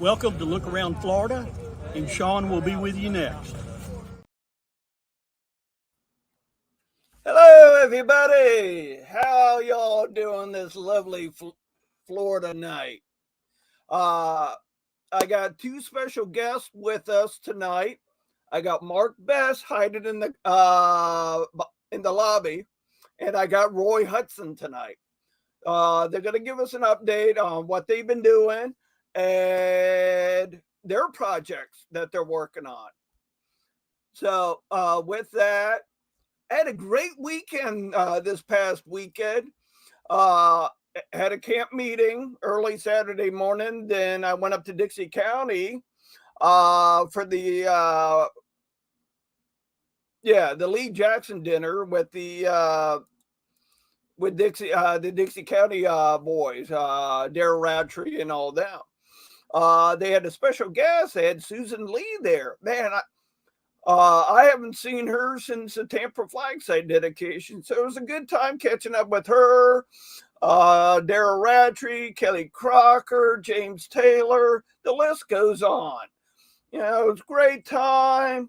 Welcome to Look Around Florida, and Sean will be with you next. Hello, everybody. How y'all doing this lovely Florida night? I got two special guests with us tonight. I got Mark Best hiding in the lobby, and I got Roy Hudson tonight. They're going to give us an update on what they've been doing and their projects that they're working on. So with that, I had a great weekend this past weekend. Had a camp meeting early Saturday morning. Then I went up to Dixie County for the Lee Jackson dinner with the Dixie County boys, Darryl Radtree and all them. They had a special guest. They had Susan Lee there. Man, I haven't seen her since the Tampa flag site dedication, so it was a good time catching up with her. Darryl Radtree, Kelly Crocker, James Taylor, the list goes on. You know, it was a great time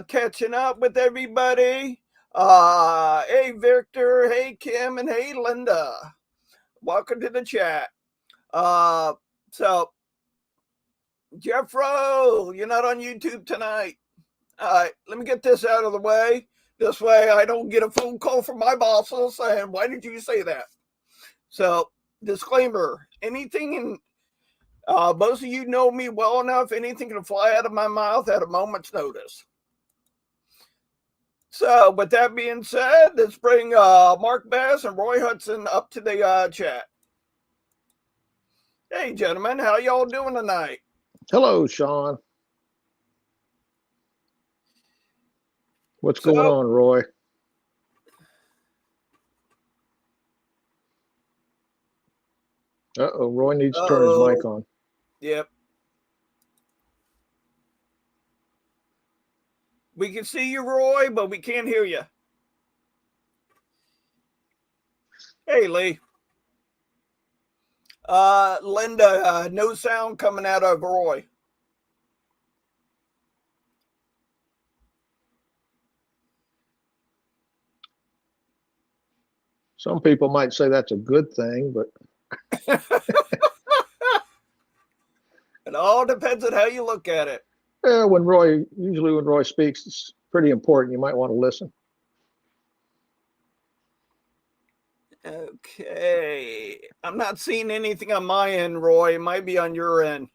catching up with everybody. Hey, Victor, hey, Kim, and hey, Linda. Welcome to the chat. So, Jeffro, you're not on YouTube tonight. All right, let me get this out of the way. This way I don't get a phone call from my bosses saying, why did you say that? So, disclaimer, anything in, most of you know me well enough, anything can fly out of my mouth at a moment's notice. So, with that being said, let's bring Mark Bass and Roy Hudson up to the chat. Hey, gentlemen, how y'all doing tonight? Hello, Sean. What's going on, Roy? Uh-oh, Roy needs to turn his mic on. Yep. We can see you, Roy, but we can't hear you. Hey, Lee. Linda, no sound coming out of Roy. Some people might say that's a good thing, but it all depends on how you look at it. Yeah, usually when Roy speaks, it's pretty important. You might want to listen. Okay. I'm not seeing anything on my end, Roy. It might be on your end.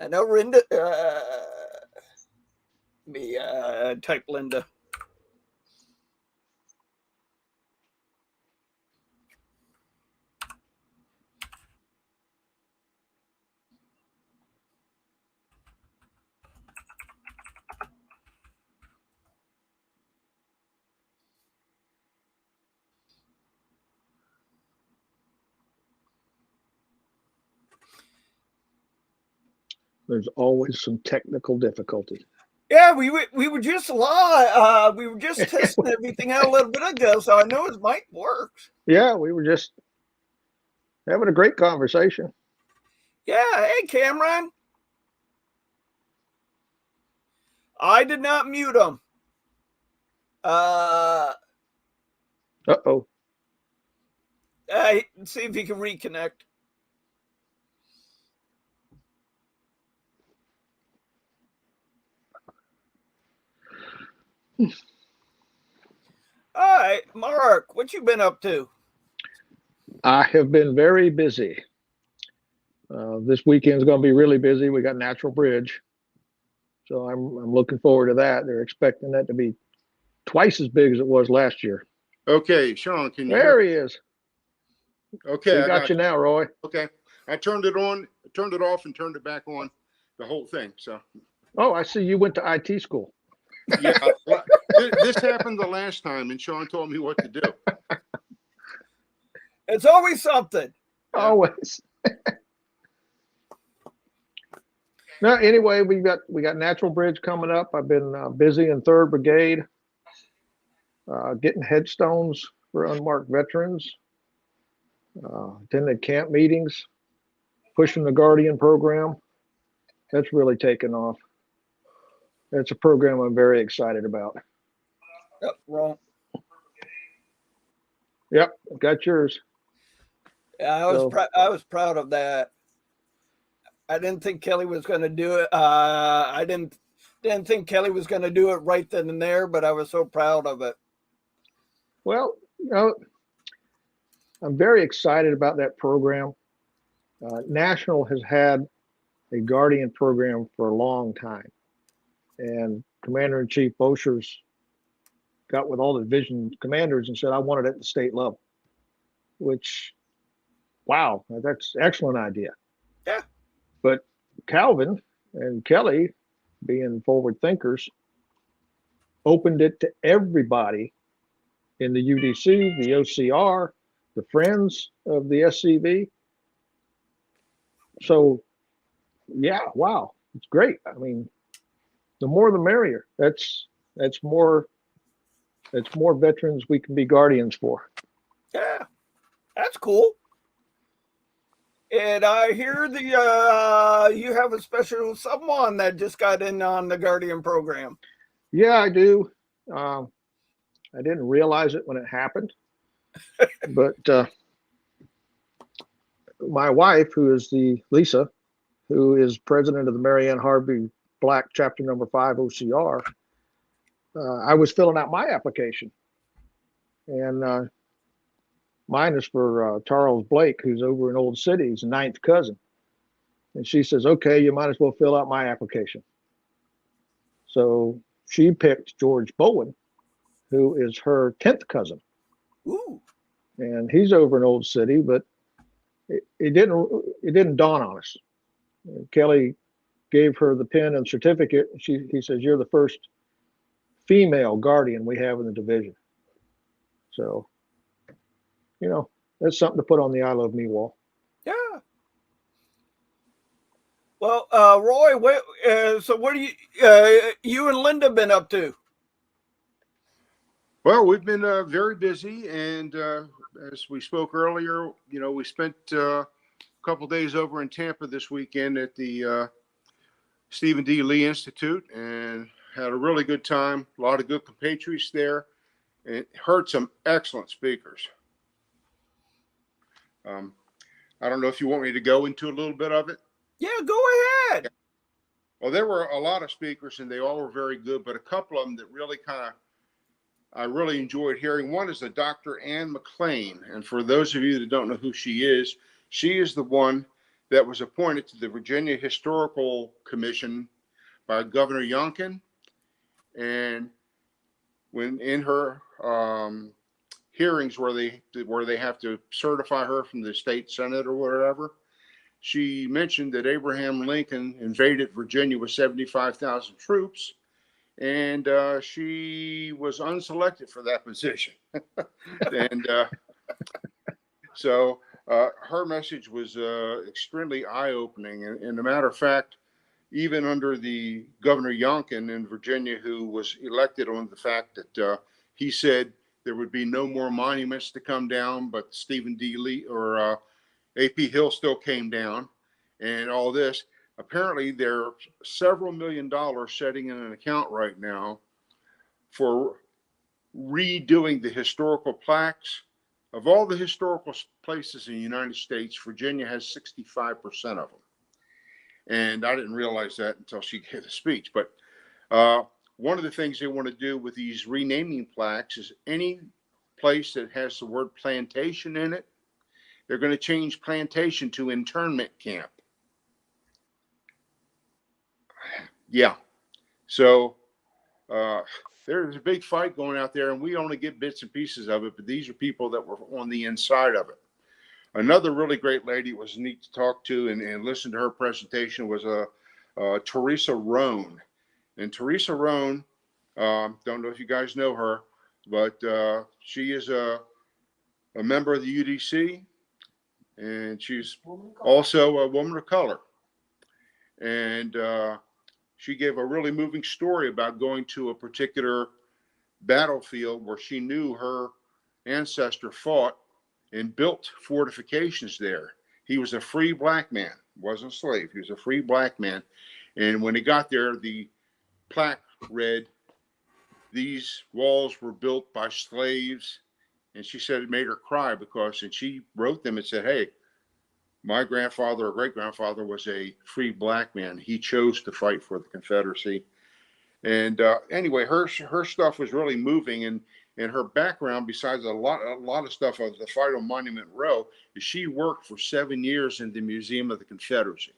I know Linda. Type Linda. There's always some technical difficulty. Yeah, we were just live. We were just testing everything out a little bit ago, so I know his mic works. Yeah, we were just having a great conversation. Yeah, hey, Cameron. I did not mute him. Uh-oh. See if he can reconnect. All right, Mark, what you been up to? I have been very busy. This weekend's going to be really busy. We got Natural Bridge, so I'm looking forward to that. They're expecting that to be twice as big as it was last year. Okay, Sean, can you There hear? he is. Okay, I got you now, Roy. Okay, I turned it on, turned it off, and turned it back on, the whole thing. So. Oh, I see you went to IT school. Yeah, this happened the last time, and Sean told me what to do. It's always something. Always. No, anyway, we got Natural Bridge coming up. I've been busy in 3rd Brigade, getting headstones for unmarked veterans, attended camp meetings, pushing the Guardian program. That's really taken off. That's a program I'm very excited about. Yep, wrong. Yep, got yours. Yeah, I was proud of that. I didn't think Kelly was going to do it. I didn't think Kelly was going to do it right then and there, but I was so proud of it. Well, I'm very excited about that program. National has had a Guardian program for a long time, and Commander-in-Chief Boshers got with all the division commanders and said, I want it at the state level, which, wow, that's an excellent idea. Yeah. But Calvin and Kelly, being forward thinkers, opened it to everybody in the UDC, the OCR, the friends of the SCV. So, yeah, wow, it's great. I mean, the more the merrier. That's more veterans we can be guardians for. Yeah, that's cool. And I hear you have a special someone that just got in on the Guardian program. Yeah, I do. I didn't realize it when it happened, but my wife, who is Lisa, who is president of the Marianne Harvey Black Chapter Number 5 OCR, I was filling out my application, and mine is for Charles Blake, who's over in Old City. He's a ninth cousin. And she says, okay, you might as well fill out my application. So she picked George Bowen, who is her 10th cousin. Ooh. And he's over in Old City, but it didn't dawn on us. Kelly gave her the pin and certificate. He says, you're the first female guardian we have in the division. So, that's something to put on the I Love Me wall. Yeah. Well, Roy, so what do you and Linda been up to? Well, we've been very busy, and as we spoke earlier, we spent a couple days over in Tampa this weekend at the Steven.d Lee Institute, and had a really good time. A lot of good compatriots there, and heard some excellent speakers. I don't know if you want me to go into a little bit of it. Yeah, go ahead. Well, there were a lot of speakers, and they all were very good, but a couple of them that really I really enjoyed hearing. One is the Dr. Ann McLean, and for those of you that don't know who she is the one that was appointed to the Virginia Historical Commission by Governor Youngkin, and when in her hearings where they have to certify her from the state senate or whatever, she mentioned that Abraham Lincoln invaded Virginia with 75,000 troops, and she was unselected for that position. And so her message was extremely eye-opening. And a matter of fact, even under the Governor Youngkin in Virginia, who was elected on the fact that he said there would be no more monuments to come down, but Steven.d Lee or A.P. Hill still came down, and all this. Apparently, there are several $1 million sitting in an account right now for redoing the historical plaques. Of all the historical places in the United States, Virginia has 65% of them. And I didn't realize that until she gave the speech. But one of the things they want to do with these renaming plaques is any place that has the word plantation in it, they're going to change plantation to internment camp. Yeah. So there's a big fight going out there, and we only get bits and pieces of it, but these are people that were on the inside of it. Another really great lady, it was neat to talk to and listen to her presentation, was Teresa Roan. And Teresa Roan, don't know if you guys know her, but she is a member of the UDC, and she's also a woman of color. And she gave a really moving story about going to a particular battlefield where she knew her ancestor fought and built fortifications there. He was a free black man, wasn't a slave. He was a free black man. And when he got there, the plaque read, "These walls were built by slaves." And she said it made her cry because, and she wrote them and said, "Hey, my grandfather or great grandfather was a free black man. He chose to fight for the Confederacy." And anyway, her stuff was really moving, and her background, besides a lot of stuff of the fight on Monument Row, is she worked for 7 years in the Museum of the Confederacy.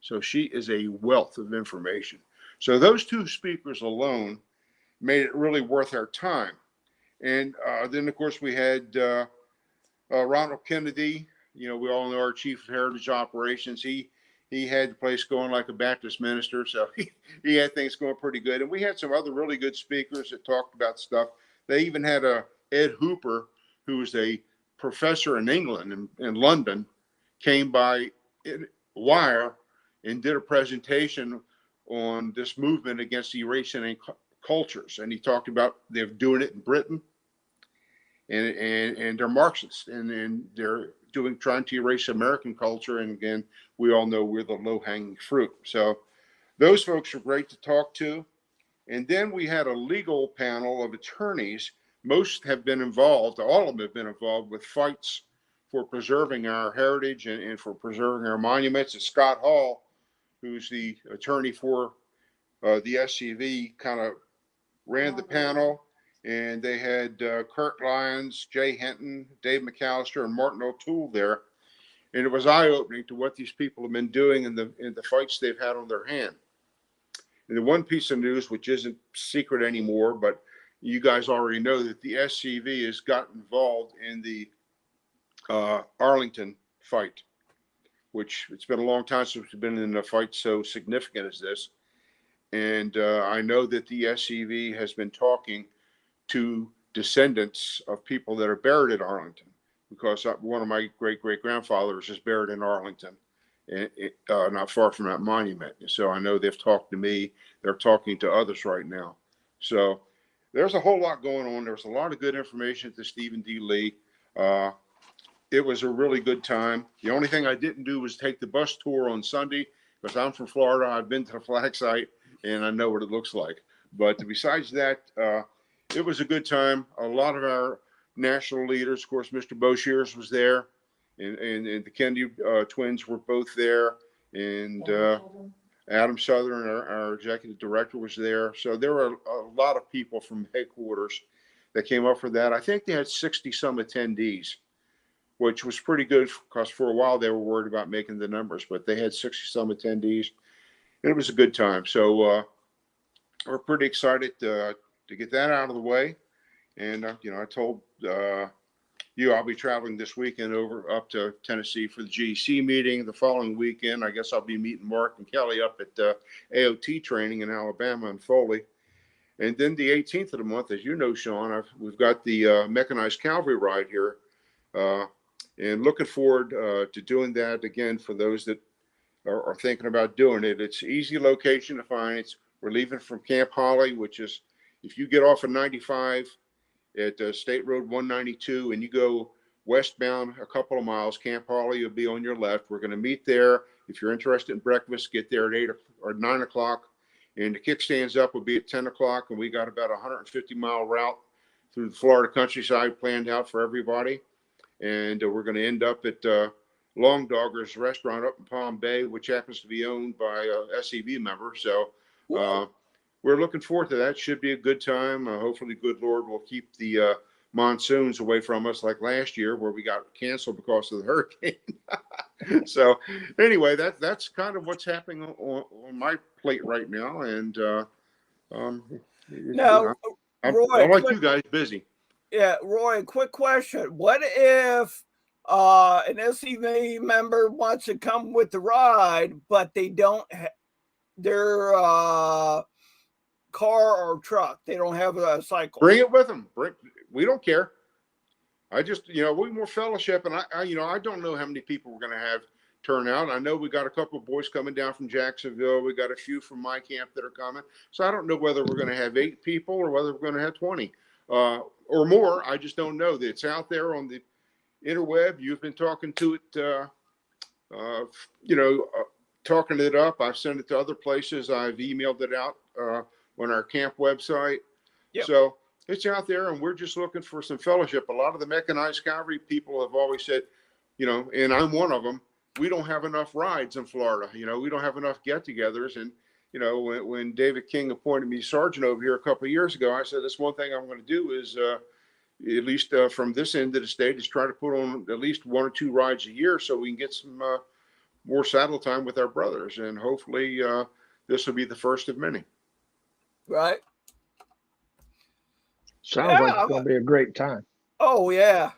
So she is a wealth of information. So those two speakers alone made it really worth our time. And then, of course, we had Ronald Kennedy. You know, we all know our chief of heritage operations. He had the place going like a Baptist minister, so he had things going pretty good. And we had some other really good speakers that talked about stuff. They even had Ed Hooper, who was a professor in England, in London, came by wire and did a presentation on this movement against erasing cultures. And he talked about they're doing it in Britain, and they're Marxists, and they're trying to erase American culture. And again, we all know we're the low-hanging fruit. So those folks are great to talk to. And then we had a legal panel of attorneys. Most have been involved, all of them have been involved with fights for preserving our heritage and for preserving our monuments. And Scott Hall, who's the attorney for the SCV, kind of ran the panel. And they had Kurt Lyons, Jay Hinton, Dave McAllister, and Martin O'Toole there. And it was eye-opening to what these people have been doing in the fights they've had on their hand. And the one piece of news, which isn't secret anymore, but you guys already know, that the SCV has got involved in the Arlington fight, which it's been a long time since we've been in a fight so significant as this. And I know that the SCV has been talking to descendants of people that are buried at Arlington, because one of my great-great-grandfathers is buried in Arlington, not far from that monument. So I know they've talked to me. They're talking to others right now. So there's a whole lot going on. There's a lot of good information at the Steven.d Lee. It was a really good time. The only thing I didn't do was take the bus tour on Sunday, because I'm from Florida. I've been to the flag site, and I know what it looks like. But besides that, it was a good time. A lot of our national leaders, of course, Mr. Boshears was there, and the Kennedy twins were both there, and Adam Southern, our executive director, was there. So there were a lot of people from headquarters that came up for that. I think they had 60-some attendees, which was pretty good, because for a while they were worried about making the numbers, but they had 60-some attendees, and it was a good time. So we're pretty excited to get that out of the way. And I told you I'll be traveling this weekend up to Tennessee for the GEC meeting. The following weekend, I guess I'll be meeting Mark and Kelly up at AOT training in Alabama and Foley. And then the 18th of the month, as you know, Sean, we've got the mechanized cavalry ride here, and looking forward to doing that again for those that are thinking about doing it. It's an easy location to find. We're leaving from Camp Holly, which is, if you get off of 95 at State Road 192 and you go westbound a couple of miles, Camp Holly will be on your left. We're going to meet there. If you're interested in breakfast, get there at 8 or 9 o'clock. And the kickstands up will be at 10 o'clock. And we got about a 150-mile route through the Florida countryside planned out for everybody. And we're going to end up at Long Dogger's restaurant up in Palm Bay, which happens to be owned by a SCV member. So we're looking forward to that. Should be a good time. Hopefully, good Lord will keep the monsoons away from us, like last year where we got canceled because of the hurricane. So anyway, that's kind of what's happening on my plate right now. And Now, Roy, I'm like you guys, busy. Yeah, Roy, quick question. What if an SCV member wants to come with the ride, but they don't their car or truck, they don't have a cycle? Bring it with them. We don't care. I just, we more fellowship, and I don't know how many people we're going to have turn out. I know we got a couple of boys coming down from Jacksonville. We got a few from my camp that are coming. So I don't know whether we're going to have 8 people or whether we're going to have 20. or more. I just don't know. It's out there on the interweb. You've been talking to it, talking it up. I've sent it to other places. I've emailed it out on our camp website. Yep. So it's out there, and we're just looking for some fellowship. A lot of the mechanized cavalry people have always said, and I'm one of them, we don't have enough rides in Florida. We don't have enough get-togethers. And, when David King appointed me sergeant over here a couple of years ago, I said, that's one thing I'm going to do is, at least from this end of the state, is try to put on at least 1 or 2 rides a year so we can get some more saddle time with our brothers. And hopefully this will be the first of many. Right. Sounds like it's going to be a great time. Oh, yeah.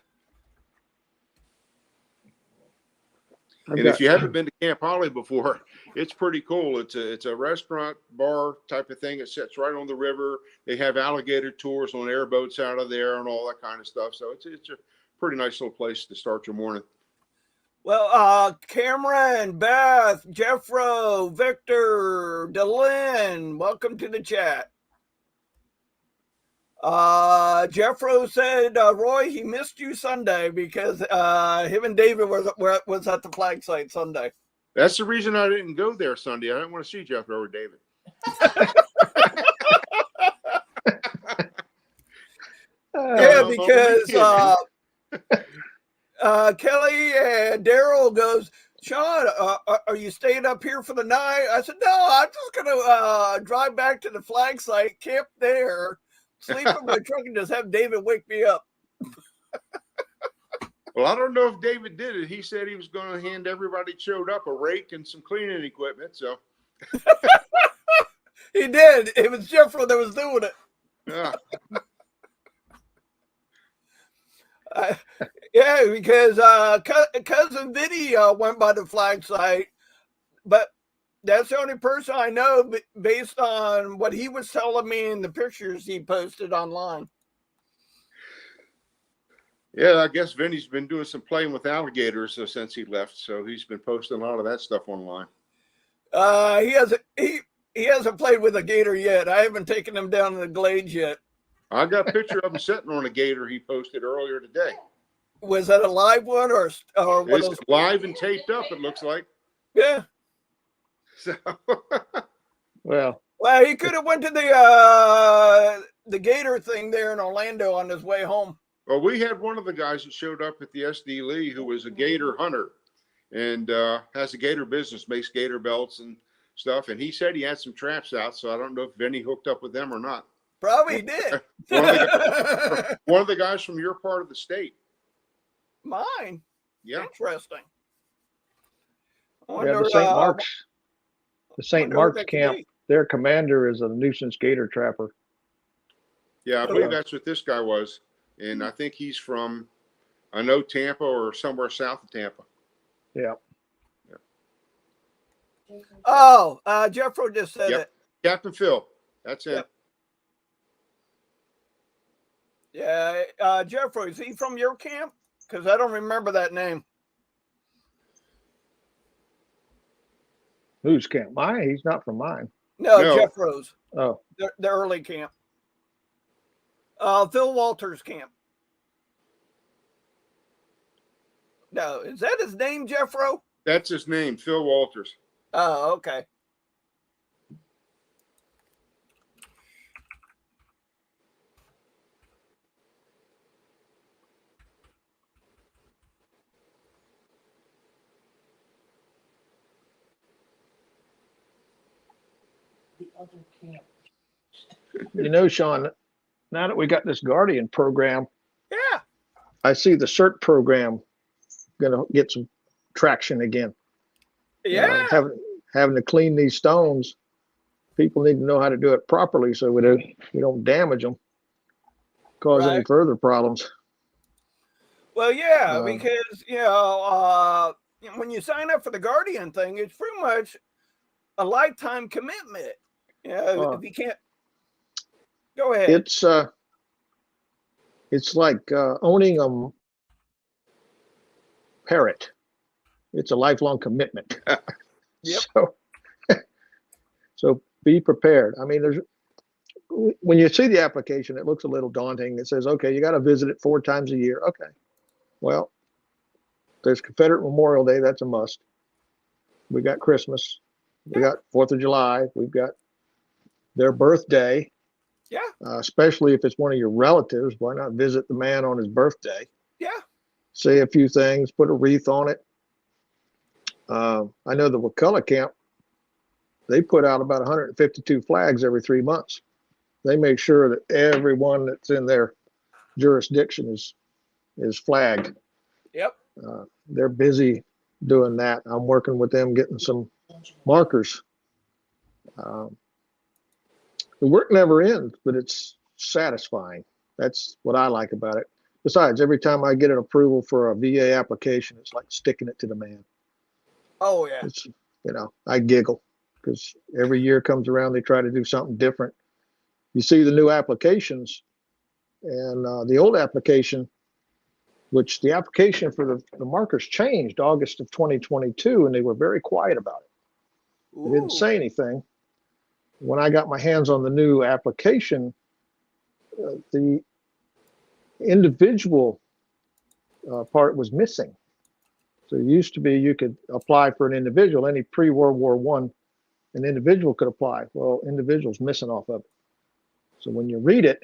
And if you haven't been to Camp Holly before, it's pretty cool. It's a restaurant bar type of thing. It sits right on the river. They have alligator tours on airboats out of there and all that kind of stuff. So it's a pretty nice little place to start your morning. Well, Cameron, Beth, Jeffro, Victor, Delyn, welcome to the chat. Jeffro said, Roy, he missed you Sunday because him and David was at the flag site Sunday. That's the reason I didn't go there Sunday. I didn't want to see Jeffro or David. Yeah, because Kelly and Daryl goes, Sean, are you staying up here for the night? I said, no, I'm just going to drive back to the flag site, camp there, sleep in my truck, and just have David wake me up. Well, I don't know if David did it. He said he was going to hand everybody showed up a rake and some cleaning equipment. So he did. It was Jeffro that was doing it. Yeah. Yeah, because cousin Vinny went by the flag site, but that's the only person I know based on what he was telling me in the pictures he posted online. Yeah, I guess Vinny's been doing some playing with alligators since he left, so he's been posting a lot of that stuff online. He hasn't played with a gator yet. I haven't taken him down in the glades yet. I got a picture of him sitting on a gator he posted earlier today. Was that a live one or it's live and taped up? It looks like. Yeah. So. Well, he could have went to the gator thing there in Orlando on his way home. Well, we had one of the guys that showed up at the SD Lee who was a gator hunter and has a gator business, makes gator belts and stuff. And he said he had some traps out, so I don't know if Vinny hooked up with them or not. Probably did. one of the guys from your part of the state. Mine? Yeah. Interesting. The St. Mark's camp, their commander is a nuisance gator trapper. Yeah, I believe that's what this guy was. And I think he's from, I know Tampa or somewhere south of Tampa. Yeah. Oh, Jeffro just said it. Captain Phil. That's it. Yep. Yeah. Jeffro, is he from your camp? Because I don't remember that name. Whose camp? Mine? He's not from mine. No. Jeffro's. Oh. The early camp. Phil Walters' camp. No, is that his name, Jeffro? That's his name, Phil Walters. Oh, okay. The other camp. Sean, now that we got this Guardian program, Yeah, I see the CERT program going to get some traction again. yeah. Having to clean these stones, people need to know how to do it properly so we don't damage them, cause any further problems. Well, yeah, because when you sign up for the Guardian thing, it's pretty much a lifetime commitment. If you can't. Go ahead. It's like owning a parrot. It's a lifelong commitment. Yep. So be prepared. I mean, there's when you see the application, it looks a little daunting. It says, okay, you got to visit it 4 times a year. Okay. Well, there's Confederate Memorial Day. That's a must. We got Christmas. We got 4th of July. We've got their birthday. Yeah. Especially if it's one of your relatives. Why not visit the man on his birthday? Yeah. Say a few things, put a wreath on it. I know the Wakulla camp, they put out about 152 flags every 3 months. They make sure that everyone that's in their jurisdiction is flagged. Yep. They're busy doing that. I'm working with them getting some markers. The work never ends, but it's satisfying. That's what I like about it. Besides, every time I get an approval for a VA application, it's like sticking it to the man. Oh yeah. It's, I giggle because every year comes around, they try to do something different. You see the new applications and the old application, which the application for the markers changed August of 2022, and they were very quiet about it. They didn't say anything. When I got my hands on the new application, the individual part was missing. So it used to be you could apply for an individual, any pre-World War I, an individual could apply. Well, individual's missing off of it. So when you read it,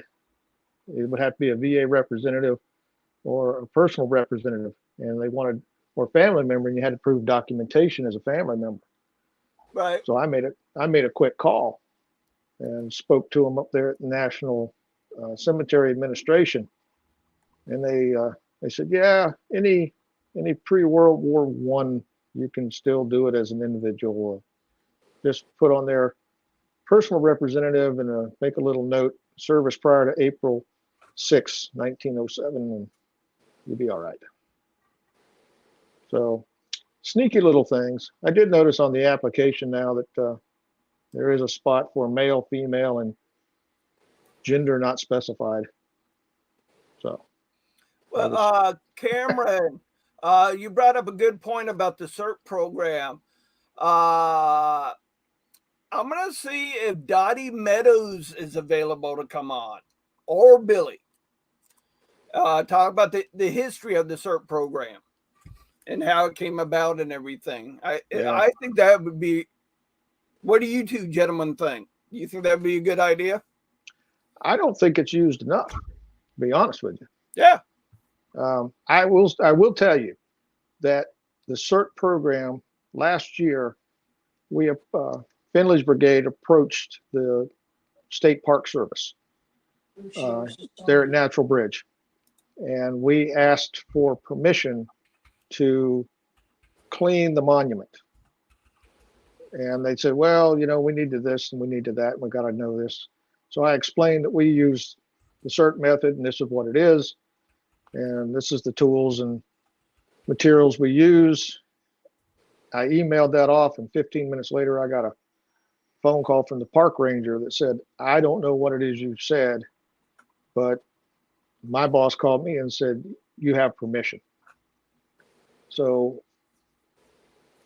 it would have to be a VA representative or a personal representative, and they wanted, or family member, and you had to prove documentation as a family member. Right. So I made a quick call and spoke to them up there at the National Cemetery Administration, and they said, yeah, any pre-World War I, you can still do it as an individual, or just put on their personal representative and make a little note, service prior to April 6, 1907, and you'll be all right. So sneaky little things. I did notice on the application now that there is a spot for male, female, and gender not specified. So. Well, Cameron, you brought up a good point about the CERT program. I'm going to see if Dottie Meadows is available to come on, or Billy. Talk about the history of the CERT program and how it came about and everything. I think that would be, what do you two gentlemen think? Do you think that would be a good idea? I don't think it's used enough, to be honest with you. Yeah. I will tell you that the CERT program last year, we Finley's Brigade approached the State Park Service there at Natural Bridge, and we asked for permission to clean the monument. And they said, well, we needed this and we needed that, and we got to know this. So I explained that we use the CERT method, and this is what it is, and this is the tools and materials we use. I emailed that off, and 15 minutes later, I got a phone call from the park ranger that said, I don't know what it is you said, but my boss called me and said, you have permission. So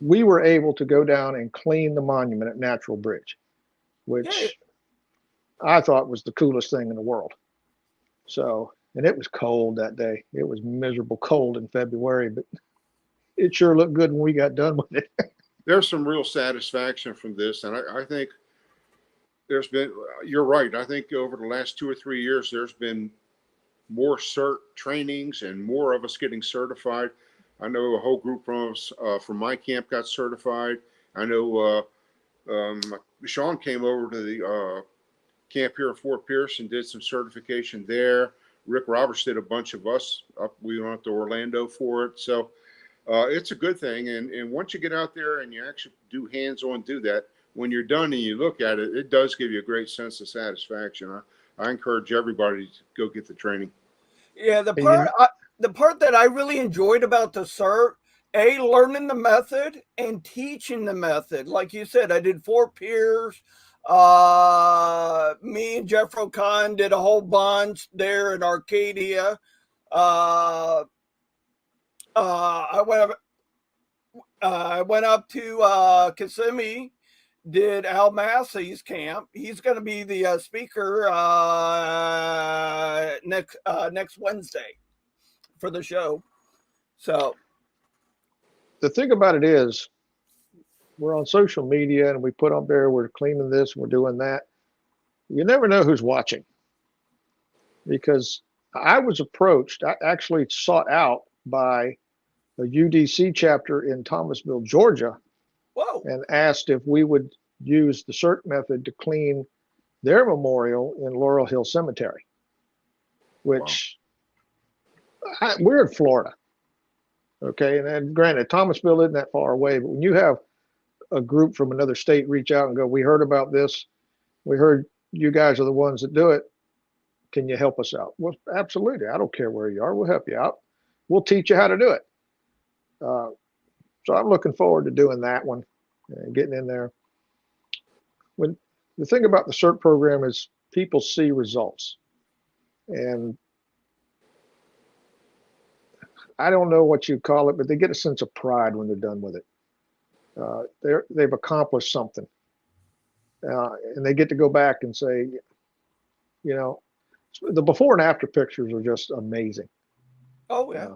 we were able to go down and clean the monument at Natural Bridge, which I thought was the coolest thing in the world. So, and it was cold that day. It was miserable cold in February, but it sure looked good when we got done with it. There's some real satisfaction from this. And I think there's been, you're right. I think over the last 2 or 3 years, there's been more CERT trainings and more of us getting certified. I know a whole group from us from my camp got certified. I know Sean came over to the camp here at Fort Pierce and did some certification there. Rick Roberts did a bunch of us up. We went up to Orlando for it. So it's a good thing. And once you get out there and you actually do hands-on do that, when you're done and you look at it, it does give you a great sense of satisfaction. I encourage everybody to go get the training. Yeah, the part that I really enjoyed about the CERT, learning the method and teaching the method. Like you said, I did Fort Pierce. Me and Jeff O'Con did a whole bunch there in Arcadia. I went up to Kissimmee did Al Massey's camp. He's going to be the speaker next Wednesday for the show. So The thing about it is, we're on social media and we put up there, we're cleaning this, we're doing that. You never know who's watching, because I was approached, I actually sought out by a UDC chapter in Thomasville, Georgia, whoa, and asked if we would use the CERT method to clean their memorial in Laurel Hill Cemetery, which we're in Florida. Okay. And granted, Thomasville isn't that far away, but when you have a group from another state reach out and go, we heard about this, we heard you guys are the ones that do it, can you help us out? Well, absolutely. I don't care where you are. We'll help you out. We'll teach you how to do it. So I'm looking forward to doing that one and getting in there. When the thing about the CERT program is people see results, and I don't know what you call it, but they get a sense of pride when they're done with it. They've accomplished something, and they get to go back and say, you know, the before and after pictures are just amazing. oh yeah.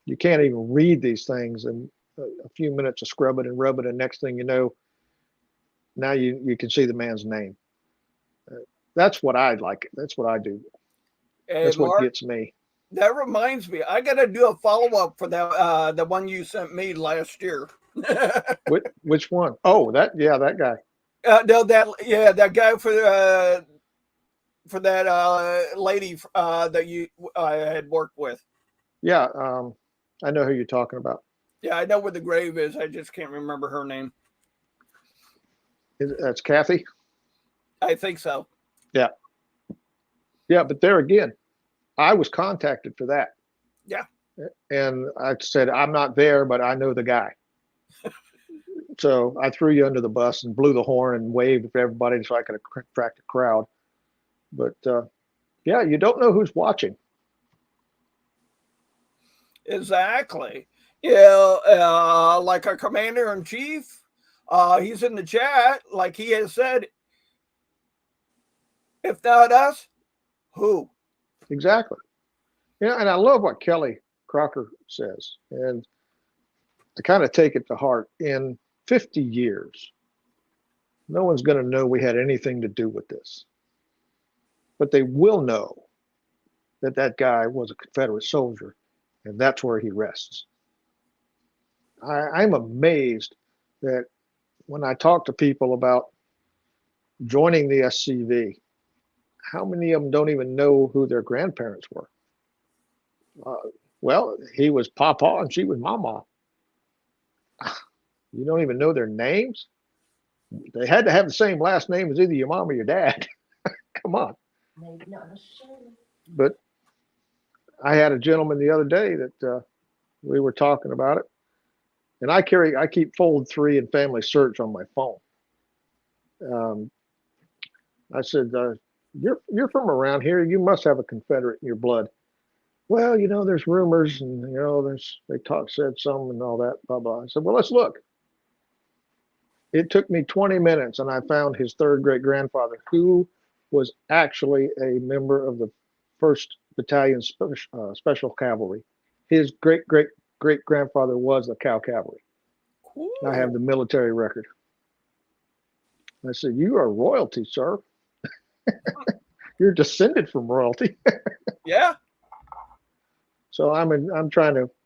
You can't even read these things in a few minutes of scrubbing and rubbing, and next thing you know, now you can see the man's name. That's what I like. That's what I do. Hey, That's what Mark, gets me. that reminds me, I got to do a follow-up for that the one you sent me last year. Which one? Oh, that guy. No, that guy for that lady that you had worked with. Yeah, I know who you're talking about. Yeah, I know where the grave is. I just can't remember her name. That's Kathy. I think so. Yeah, but there again, I was contacted for that. Yeah. And I said, I'm not there, but I know the guy. So I threw you under the bus and blew the horn and waved for everybody so I could attract a crowd. But yeah, you don't know who's watching. Exactly. Yeah, like our commander in chief, he's in the chat. Like he has said, if not us, who? Exactly. Yeah, and I love what Kelly Crocker says, and I kind of take it to heart. In 50 years, no one's going to know we had anything to do with this, but they will know that that guy was a Confederate soldier, and that's where he rests. I'm amazed that when I talk to people about joining the SCV, how many of them don't even know who their grandparents were? Well, he was Papa and she was Mama. You don't even know their names? They had to have the same last name as either your mom or your dad. Come on. Maybe not necessarily. But I had a gentleman the other day that we were talking about it, and I keep Fold 3 and Family Search on my phone. I said, you're from around here. You must have a Confederate in your blood. Well, there's rumors, and they said some and all that, blah blah. I said, well, let's look. It took me 20 minutes, and I found his third great grandfather, who was actually a member of the 1st Battalion Special Cavalry. His great grandfather was the Cow Cavalry. Cool. I have the military record. I said, you are royalty, sir. You're descended from royalty. Yeah. So I'm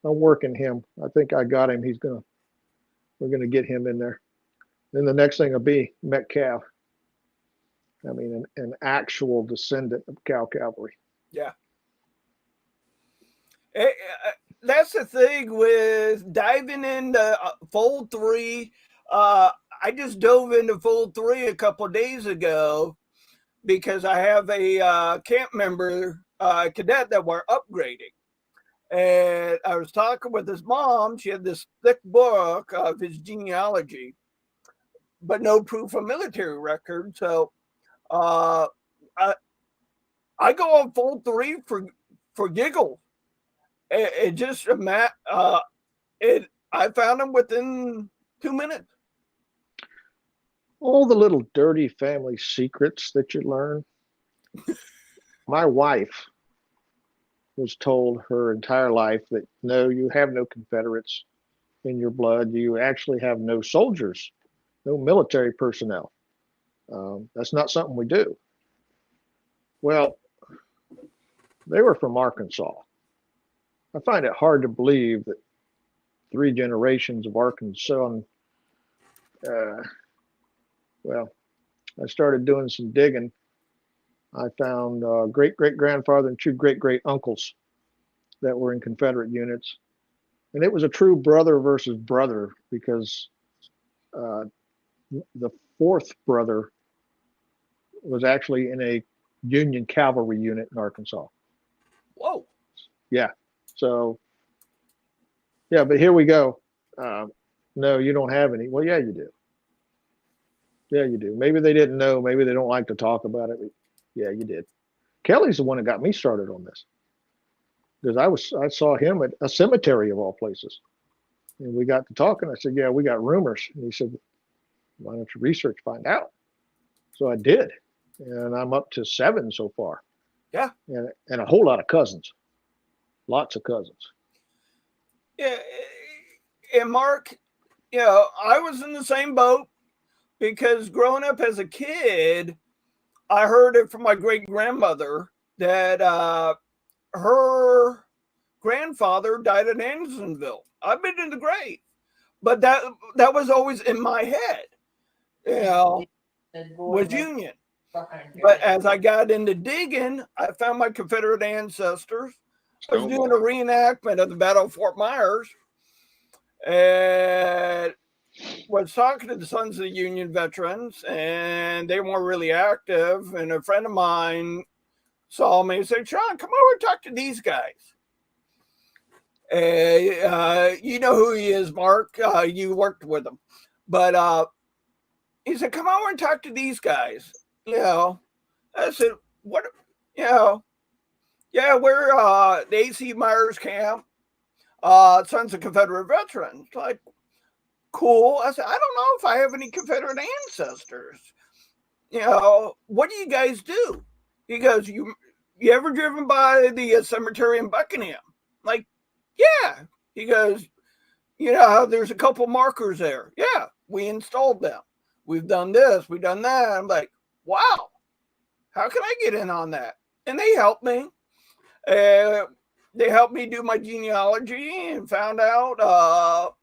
working him. I think I got him. We're gonna get him in there. Then the next thing will be Metcalf. I mean, an actual descendant of Cow Cavalry. Yeah. That's the thing with diving into Fold 3. I just dove into Fold 3 a couple of days ago because I have a camp member, cadet, that we're upgrading. And I was talking with his mom. She had this thick book of his genealogy, but no proof of military record. So I go on Fold 3 for giggles. It just I found him within 2 minutes. all the little dirty family secrets that you learn. My wife was told her entire life that no, you have no Confederates in your blood. You actually have no soldiers, no military personnel. That's not something we do. Well, they were from Arkansas. I find it hard to believe that 3 generations of Arkansas, uh, well, I started doing some digging. I found great great grandfather and 2 great great uncles that were in Confederate units. And it was a true brother versus brother because uh, the fourth brother was actually in a Union cavalry unit in Arkansas. Whoa. Yeah. So, yeah, but here we go. No, you don't have any. Well, yeah, you do. Yeah, you do. Maybe they didn't know. Maybe they don't like to talk about it. But yeah, you did. Kelly's the one that got me started on this because I saw him at a cemetery of all places, and we got to talking. I said, "Yeah, we got rumors." And he said, "Why don't you research, find out?" So I did, and I'm up to 7 so far. Yeah. And a whole lot of cousins, lots of cousins. Yeah. And Mark, you know, I was in the same boat because growing up as a kid, I heard it from my great grandmother that her grandfather died at Andersonville. I've been in the grave, but that was always in my head, you know, was Union. But as I got into digging, I found my Confederate ancestors. I was doing a reenactment of the Battle of Fort Myers and was talking to the Sons of the Union veterans, and they weren't really active. And a friend of mine saw me and said, "Sean, come over and talk to these guys." You know who he is, Mark. You worked with him. But he said, "Come over and talk to these guys." You know, I said, "What?" You know, yeah, we're the AC Myers camp, Sons of Confederate Veterans. Like, cool. I said, "I don't know if I have any Confederate ancestors. You know, what do you guys do?" He goes, You ever driven by the cemetery in Buckingham?" Like, yeah. He goes, "You know how there's a couple markers there?" "Yeah, we installed them. We've done this, we've done that." I'm like, wow, how can I get in on that? And they helped me. They helped me do my genealogy and found out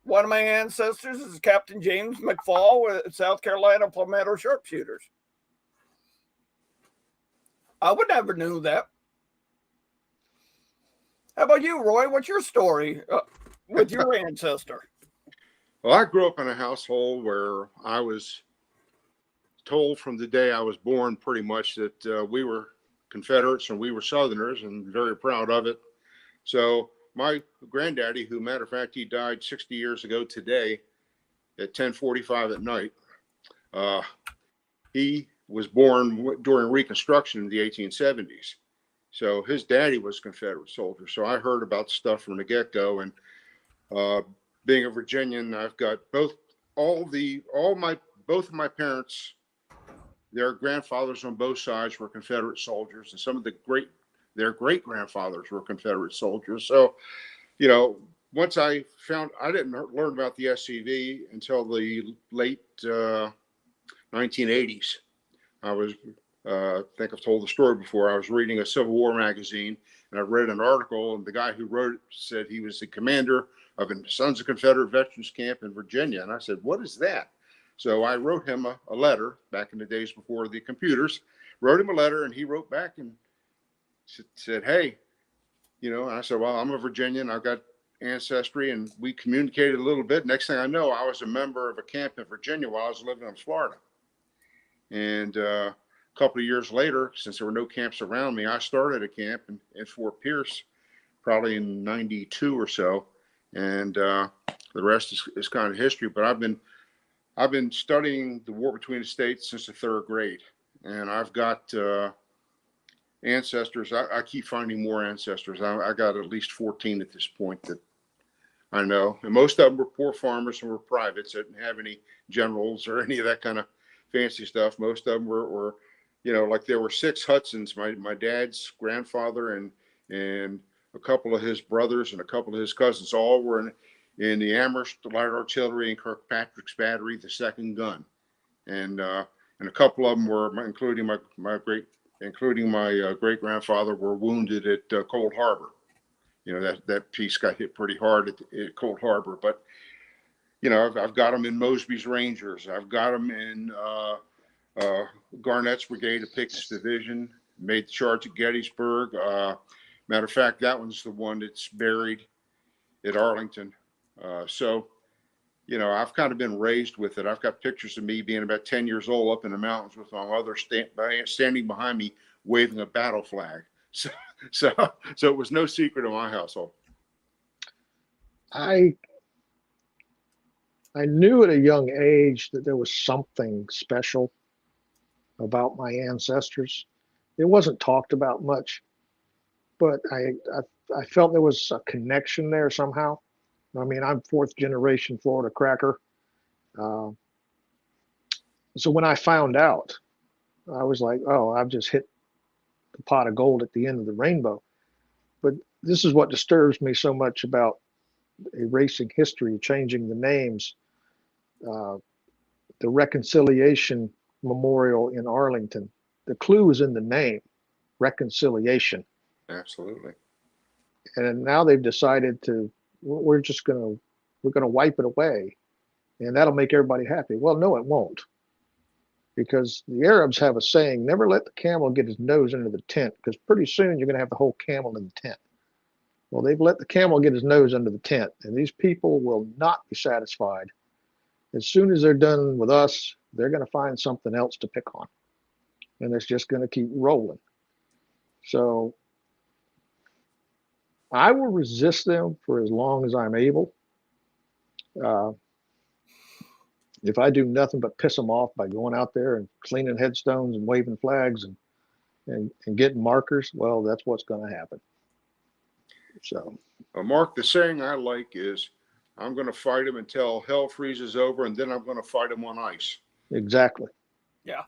one of my ancestors is Captain James McFall with South Carolina Palmetto Sharpshooters. I would never knew that. How about you, Roy? What's your story with your ancestor? Well, I grew up in a household where I was told from the day I was born pretty much that we were Confederates and we were Southerners and very proud of it. So my granddaddy, who matter of fact, he died 60 years ago today at 10:45 at night. He was born during Reconstruction in the 1870s. So his daddy was a Confederate soldier. So I heard about stuff from the get-go. And being a Virginian, I've got both of my parents, their grandfathers on both sides were Confederate soldiers, and some of their great grandfathers were Confederate soldiers. So, you know, once I didn't learn about the SCV until the late 1980s. I think I've told the story before. I was reading a Civil War magazine, and I read an article, and the guy who wrote it said he was the commander of a Sons of Confederate Veterans Camp in Virginia. And I said, "What is that?" So I wrote him a letter back in the days before the computers, wrote him a letter, and he wrote back and said, "Hey, you know," and I said, "Well, I'm a Virginian. I've got ancestry," and we communicated a little bit. Next thing I know, I was a member of a camp in Virginia while I was living in Florida. And a couple of years later, since there were no camps around me, I started a camp in Fort Pierce, probably in '92 or so. And the rest is kind of history. But I've been studying the war between the states since the 3rd grade, and I've got ancestors. I keep finding more ancestors. I got at least 14 at this point that I know. And most of them were poor farmers and were privates that didn't have any generals or any of that kind of fancy stuff. Most of them were like there were 6 Hudsons, my dad's grandfather and a couple of his brothers and a couple of his cousins all were in the Amherst Light Artillery and Kirkpatrick's Battery, the second gun. And a couple of them were, including my great grandfather, were wounded at Cold Harbor. That piece got hit pretty hard at Cold Harbor. But I've got them in Mosby's Rangers. I've got them in Garnett's Brigade of Pickett's Division. Made the charge at Gettysburg. Matter of fact, that one's the one that's buried at Arlington. So I've kind of been raised with it. I've got pictures of me being about 10 years old up in the mountains with my mother standing behind me waving a battle flag. So it was no secret in my household. I knew at a young age that there was something special about my ancestors. It wasn't talked about much, but I felt there was a connection there somehow. I mean, I'm 4th generation Florida cracker. So when I found out, I was like, oh, I've just hit the pot of gold at the end of the rainbow. But this is what disturbs me so much about erasing history, changing the names. The Reconciliation Memorial in Arlington, the clue is in the name, reconciliation. Absolutely. And now they've decided we're going to wipe it away, and that'll make everybody happy. Well, no, it won't. Because the Arabs have a saying, never let the camel get his nose into the tent, because pretty soon you're going to have the whole camel in the tent. Well, they've let the camel get his nose under the tent, and these people will not be satisfied. As soon as they're done with us, they're going to find something else to pick on, and it's just going to keep rolling. So I will resist them for as long as I'm able. If I do nothing but piss them off by going out there and cleaning headstones and waving flags and getting markers, well, that's what's going to happen. So, Mark, the saying I like is, I'm going to fight them until hell freezes over, and then I'm going to fight them on ice. exactly. Yeah.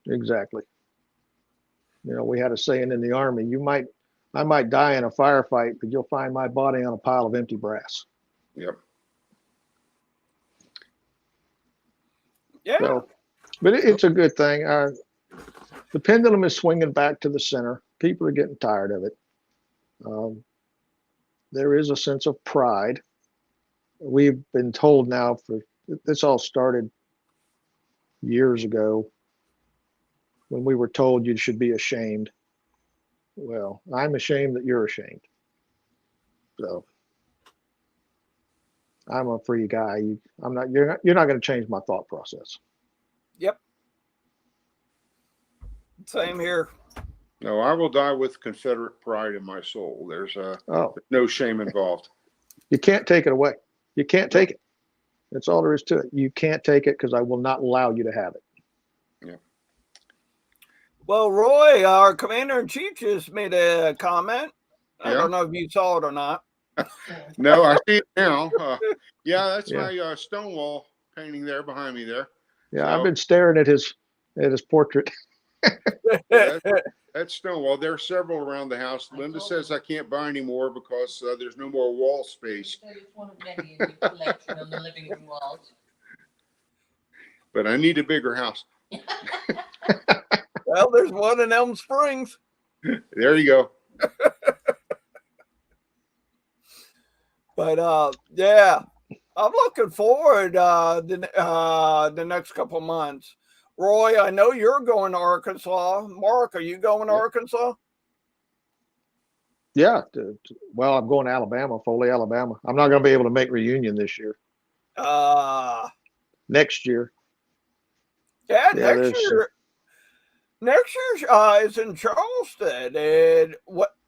Exactly. We had a saying in the Army, I might die in a firefight, but you'll find my body on a pile of empty brass. Yep. Yeah. So, but it's a good thing. The pendulum is swinging back to the center. People are getting tired of it. There is a sense of pride. We've been told now this all started years ago when we were told you should be ashamed. Well, I'm ashamed that you're ashamed. So I'm a free guy. You're not going to change my thought process. Yep. Same here. No, I will die with Confederate pride in my soul. There's no shame involved. You can't take it away. You can't take it. That's all there is to it. You can't take it because I will not allow you to have it. Yeah. Well, Roy, our commander-in-chief, just made a comment. I don't know if you saw it or not. No, I see it now. That's my Stonewall painting there behind me there. Yeah, so, I've been staring at his portrait. That's Stonewall. There are several around the house. Linda says I can't buy any more because there's no more wall space. It's one of many in your collection on the living room walls. But I need a bigger house. Well, there's one in Elm Springs. There you go. But yeah, I'm looking forward the next couple months. Roy, I know you're going to Arkansas. Mark, are you going to Arkansas? Yeah. Well, I'm going to Alabama, Foley, Alabama. I'm not going to be able to make reunion this year. Next year. Yeah, next year is in Charleston, and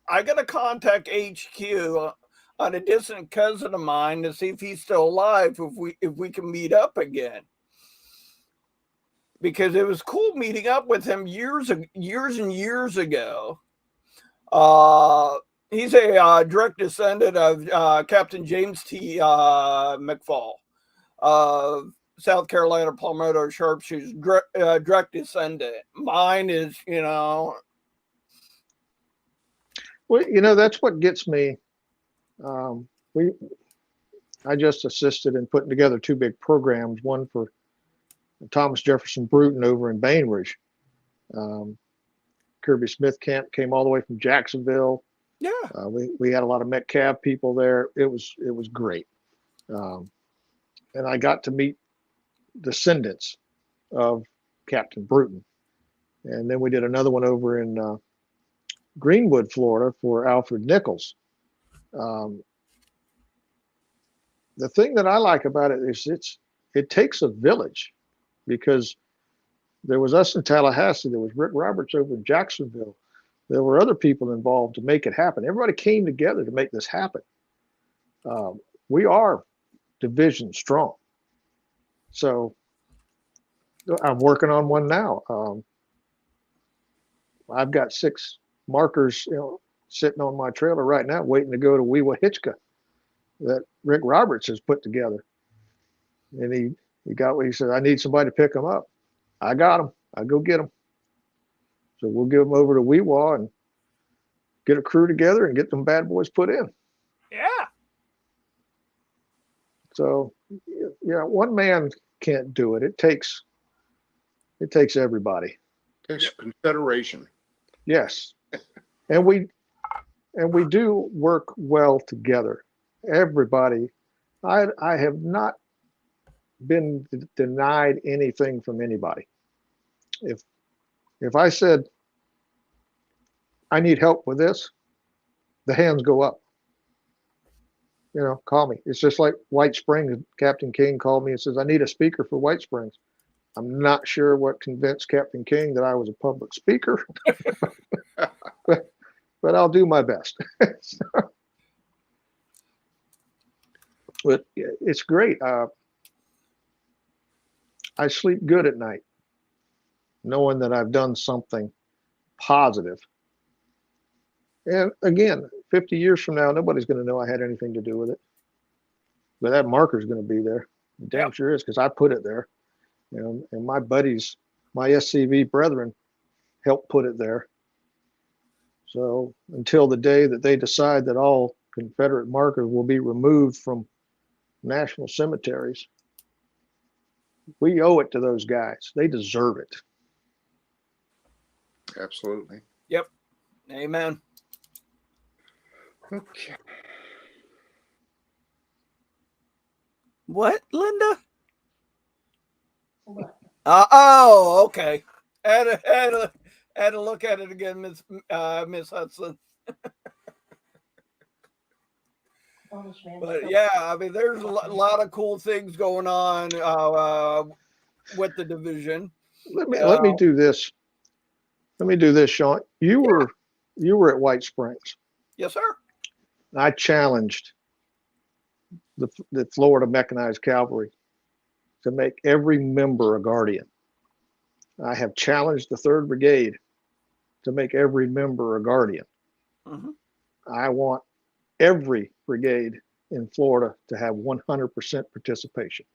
I got to contact HQ on a distant cousin of mine to see if he's still alive, if we can meet up again. Because it was cool meeting up with him years and years ago. He's a direct descendant of Captain James T. McFall, South Carolina Palmetto Sharpshooters, direct descendant. Mine is, Well, that's what gets me. Um, I just assisted in putting together two big programs, one for Thomas Jefferson Bruton over in Bainbridge. Kirby Smith Camp came all the way from Jacksonville. Yeah. We had a lot of Metcalf people there. It was great. And I got to meet descendants of Captain Bruton. And then we did another one over in Greenwood, Florida for Alfred Nichols. The thing that I like about it is it takes a village, because there was us in Tallahassee, there was Rick Roberts over in Jacksonville. There were other people involved to make it happen. Everybody came together to make this happen. We are division strong. So I'm working on one now. I've got 6 markers, sitting on my trailer right now, waiting to go to Weewa Hitchka that Rick Roberts has put together. And he got what he said. I need somebody to pick them up. I got them. I go get them. So we'll give them over to Weewa and get a crew together and get them bad boys put in. Yeah. So, one man can't do it. It takes everybody. It takes consideration. Yes. And we do work well together. Everybody. I have not been denied anything from anybody. If I said I need help with this, the hands go up. Call me. It's just like White Springs. Captain King called me and says, I need a speaker for White Springs. I'm not sure what convinced Captain King that I was a public speaker, but I'll do my best. But it's great. I sleep good at night, knowing that I've done something positive. And again, 50 years from now, nobody's going to know I had anything to do with it. But that marker is going to be there. It damn sure is, because I put it there. And my buddies, my SCV brethren, helped put it there. So until the day that they decide that all Confederate markers will be removed from national cemeteries, we owe it to those guys. They deserve it. Absolutely. Yep. Amen. Okay. What, Linda? What? Oh, okay. Had to look at it again, Miss Hudson. But yeah, I mean, there's a lot of cool things going on with the division. Let me do this. Let me do this, Sean. You were at White Springs. Yes, sir. I challenged the Florida Mechanized Cavalry to make every member a guardian. I have challenged the 3rd Brigade to make every member a guardian. Mm-hmm. I want every brigade in Florida to have 100% participation.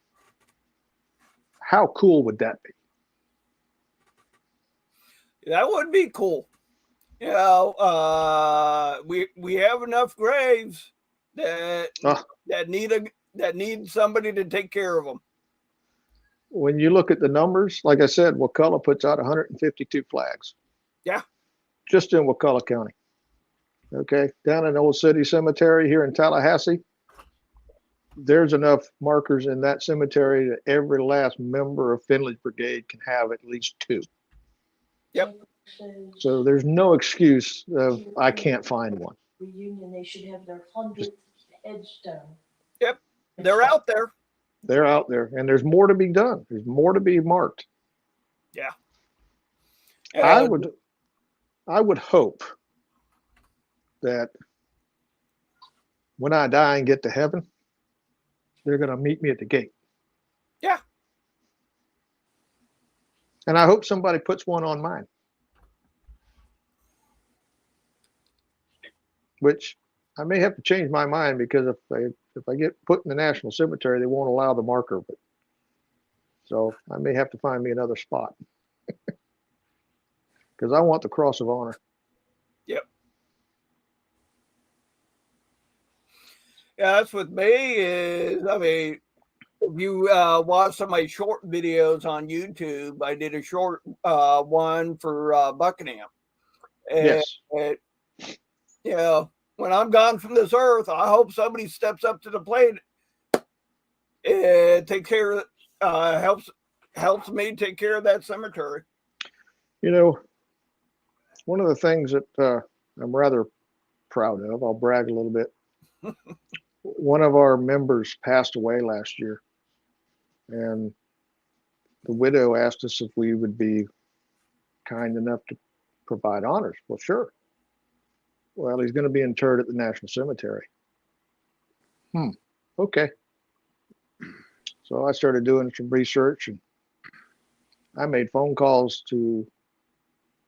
How cool would that be? That would be cool. We have enough graves that need somebody to take care of them. When you look at the numbers, like I said, Wakulla puts out 152 flags. Yeah. Just in Wakulla County. Okay. Down in Old City Cemetery here in Tallahassee, there's enough markers in that cemetery that every last member of Finley's Brigade can have at least 2. Yep. So there's no excuse of I can't find one. Reunion, they should have their 100th headstone. Yep. They're out there. They're out there, and there's more to be done. There's more to be marked. Yeah. I would hope that when I die and get to heaven, they're going to meet me at the gate. Yeah. And I hope somebody puts one on mine. which I may have to change my mind because if I get put in the National Cemetery, they won't allow the marker. But so I may have to find me another spot because I want the Cross of Honor. Yep. Yeah, that's with me is, I mean, if you watch some of my short videos on YouTube, I did a short one for Buckingham. And, Yes. and, you know, when I'm gone from this earth, I hope somebody steps up to the plate and take care of helps me take care of that cemetery. You know, one of the things that I'm rather proud of, I'll brag a little bit. One of our members passed away last year, and the widow asked us if we would be kind enough to provide honors. Well, sure. Well, he's going to be interred at the National Cemetery. Okay. So I started doing some research, and I made phone calls to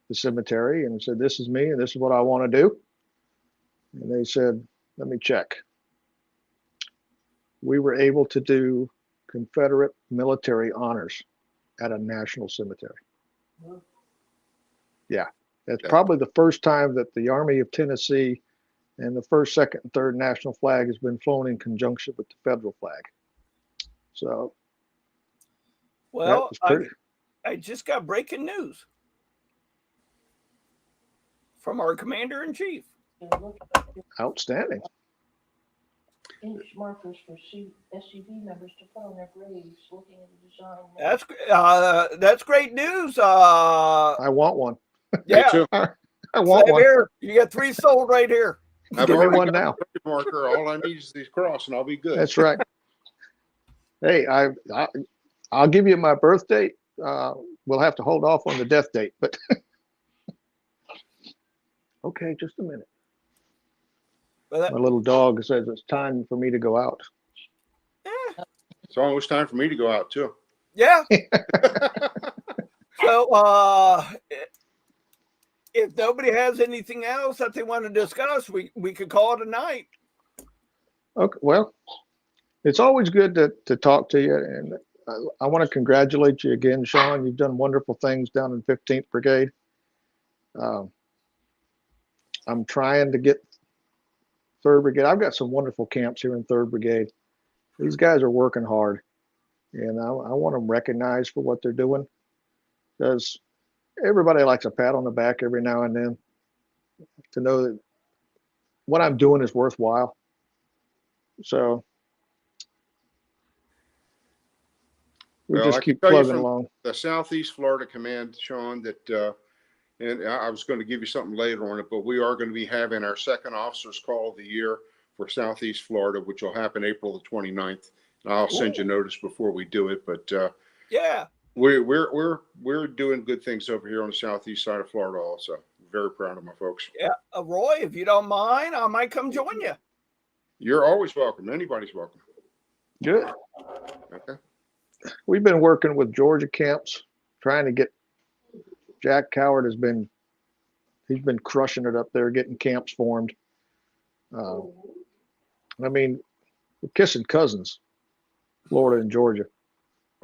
the cemetery and said, this is me and this is what I want to do. And they said, let me check. We were able to do Confederate military honors at a national cemetery. Yeah, that's probably the first time that the Army of Tennessee and the 1st, 2nd, and 3rd national flag has been flown in conjunction with the federal flag. So, well, I just got breaking news from our commander-in-chief. Outstanding. Inch markers for SCV members to put on their graves, looking at the design. That's great news. I want one. Yeah, Me too. I want one. Here. You got 3 sold right here. I've Give me already one got now. a marker. All I need is the cross, and I'll be good. That's right. Hey, I'll give you my birth date. We'll have to hold off on the death date, but okay, just a minute. Well, My little dog says it's time for me to go out. It's almost time for me to go out too. Yeah. So, if nobody has anything else that they want to discuss, we could call it a night. Okay. Well, it's always good to talk to you, and I want to congratulate you again, Sean. You've done wonderful things down in 15th Brigade. I'm trying to get 3rd Brigade. I've got some wonderful camps here in 3rd Brigade. These guys are working hard, and I want them recognized for what they're doing, because everybody likes a pat on the back every now and then to know that what I'm doing is worthwhile. So we just keep plugging along. The Southeast Florida Command, Sean, that and I was going to give you something later on it, but we are going to be having our 2nd officers call of the year for Southeast Florida, which will happen April the 29th. And I'll send you notice before we do it, but yeah, we're doing good things over here on the southeast side of Florida also. Very proud of my folks. Yeah, Roy, if you don't mind, I might come join you. You're always welcome. Anybody's welcome. Good. Okay. We've been working with Georgia camps, trying to get Jack Coward he's been crushing it up there, getting camps formed. I mean, we're kissing cousins, Florida and Georgia.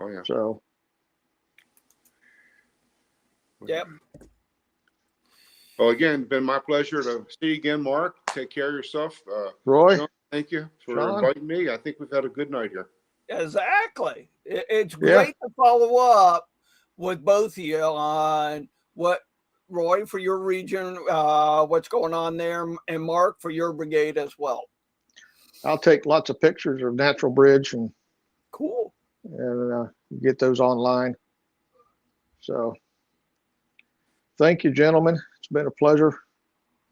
Oh yeah. So. Yep. Well, again, been my pleasure to see you again, Mark. Take care of yourself. Roy, Sean, thank you for Sean. inviting me. I think we've had a good night here. Exactly. It's great to follow up with both of you on what, Roy, for your region, what's going on there, and Mark for your brigade as well. I'll take lots of pictures of Natural Bridge and cool, and get those online. So thank you, gentlemen. It's been a pleasure.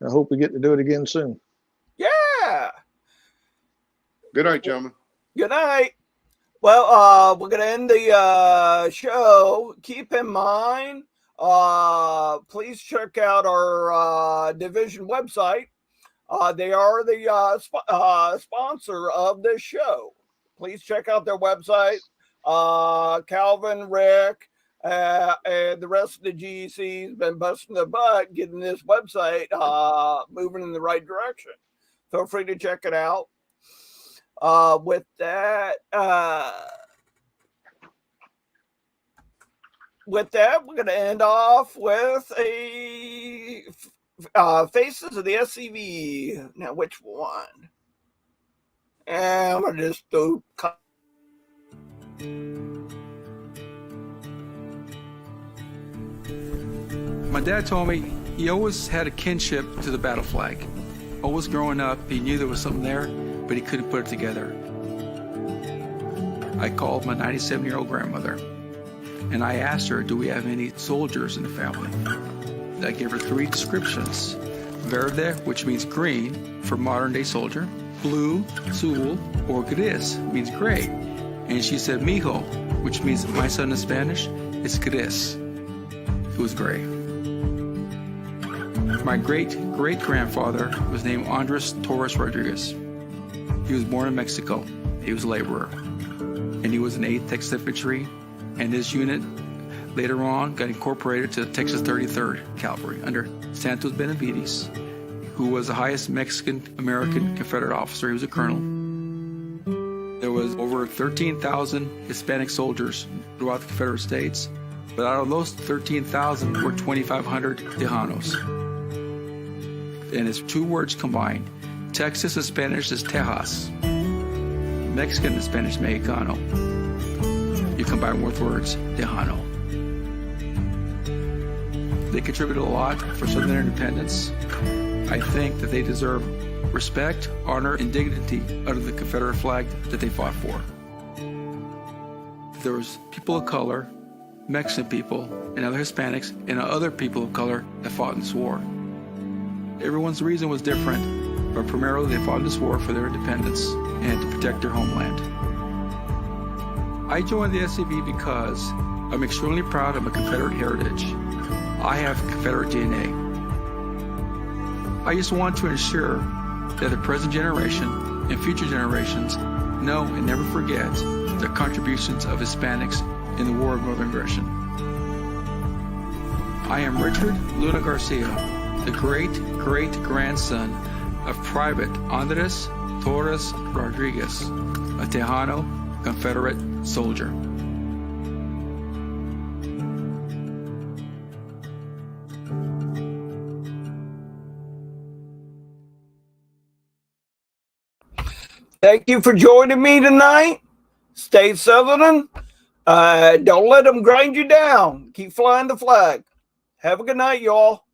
I hope we get to do it again soon. Yeah. Good night, gentlemen. Good night. Well, we're going to end the show. Keep in mind, please check out our division website. They are the sponsor of this show. Please check out their website. Calvin, Rick, and the rest of the GEC's been busting their butt getting this website moving in the right direction. Feel free to check it out. With that, we're going to end off with a Faces of the SCV. Now, which one? And I'm going to just do. My dad told me he always had a kinship to the battle flag. Always growing up, he knew there was something there, but he couldn't put it together. I called my 97-year-old grandmother, and I asked her, do we have any soldiers in the family? I gave her 3 descriptions. Verde, which means green for modern-day soldier. Blue, azul, or gris, means gray. And she said, mijo, which means my son in Spanish, is gris. It was gray. My great-great-grandfather was named Andres Torres Rodriguez. He was born in Mexico. He was a laborer. And he was an 8th Texas Infantry. And his unit later on got incorporated to the Texas 33rd Cavalry under Santos Benavides, who was the highest Mexican-American Confederate officer. He was a colonel. There was over 13,000 Hispanic soldiers throughout the Confederate States, but out of those 13,000 were 2,500 Tejanos. And it's 2 words combined. Texas in Spanish is Tejas. Mexican in Spanish, Mexicano. You combine both words, Tejano. They contributed a lot for Southern independence. I think that they deserve respect, honor, and dignity under the Confederate flag that they fought for. There was people of color, Mexican people, and other Hispanics, and other people of color that fought in this war. Everyone's reason was different, but primarily they fought in this war for their independence and to protect their homeland. I joined the SCV because I'm extremely proud of my Confederate heritage. I have Confederate DNA. I just want to ensure that the present generation and future generations know and never forget the contributions of Hispanics in the War of Northern Aggression. I am Richard Luna Garcia, the great-great-grandson of Private Andres Torres Rodriguez, a Tejano Confederate soldier. Thank you for joining me tonight. Stay Southern. Don't let them grind you down. Keep flying the flag. Have a good night, y'all.